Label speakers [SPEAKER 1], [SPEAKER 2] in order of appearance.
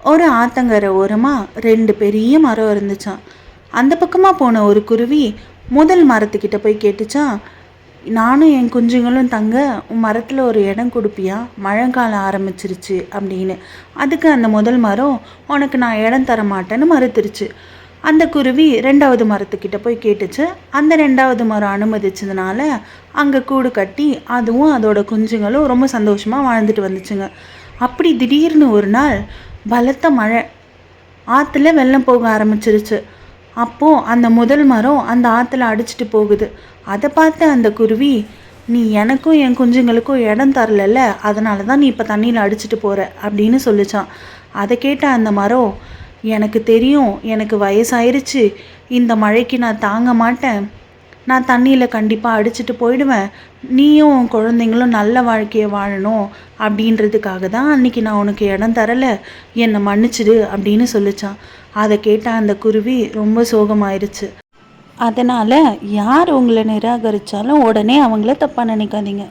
[SPEAKER 1] ஒரு ஆத்தங்கரை ஓரமாக 2 பெரிய மரம் இருந்துச்சான். அந்த பக்கமாக போன ஒரு குருவி முதல் மரத்துக்கிட்ட போய் கேட்டுச்சான், நானும் என் குஞ்சுங்களும் தங்க உன் மரத்தில் ஒரு இடம் கொடுப்பியா, மழைக்காலம் ஆரம்பிச்சிருச்சு அப்படின்னு. அதுக்கு அந்த முதல் மரம், உனக்கு நான் இடம் தர மாட்டேன்னு மறுத்துருச்சு. அந்த குருவி 2வது மரத்துக்கிட்ட போய் கேட்டுச்சு. அந்த 2வது மரம் அனுமதிச்சதுனால அங்கே கூடு கட்டி அதுவும் அதோட குஞ்சுங்களும் ரொம்ப சந்தோஷமாக வாழ்ந்துட்டு வந்துச்சுங்க. அப்படி திடீர்னு ஒரு நாள் பலத்த மழை, ஆற்றுல வெள்ளம் போக ஆரம்பிச்சிருச்சு. அப்போது அந்த முதல் மரம் அந்த ஆற்றுல அடிச்சிட்டு போகுது. அதை பார்த்து அந்த குருவி, நீ எனக்கும் என் குஞ்சுங்களுக்கும் இடம் தரல, அதனால தான் நீ இப்போ தண்ணியில் அடிச்சிட்டு போகிற அப்படின்னு சொல்லிச்சான். அதை கேட்ட அந்த மரம், எனக்கு தெரியும், எனக்கு வயசாயிருச்சு, இந்த மழைக்கு நான் தாங்க மாட்டேன், நான் தண்ணியில் கண்டிப்பாக அடிச்சிட்டு போயிடுவேன், நீயும் உன் குழந்தைங்களும் நல்ல வாழ்க்கையை வாழணும் அப்படின்றதுக்காக தான் அன்றைக்கி நான் உனக்கு இடம் தரலை, என்னை மன்னிச்சிடு அப்படின்னு சொல்லிச்சான். அதை கேட்ட அந்த குருவி ரொம்ப சோகமாயிருச்சு. அதனால் யார் உங்களை நிராகரித்தாலும் உடனே அவங்கள தப்பாக நினைக்காதீங்க.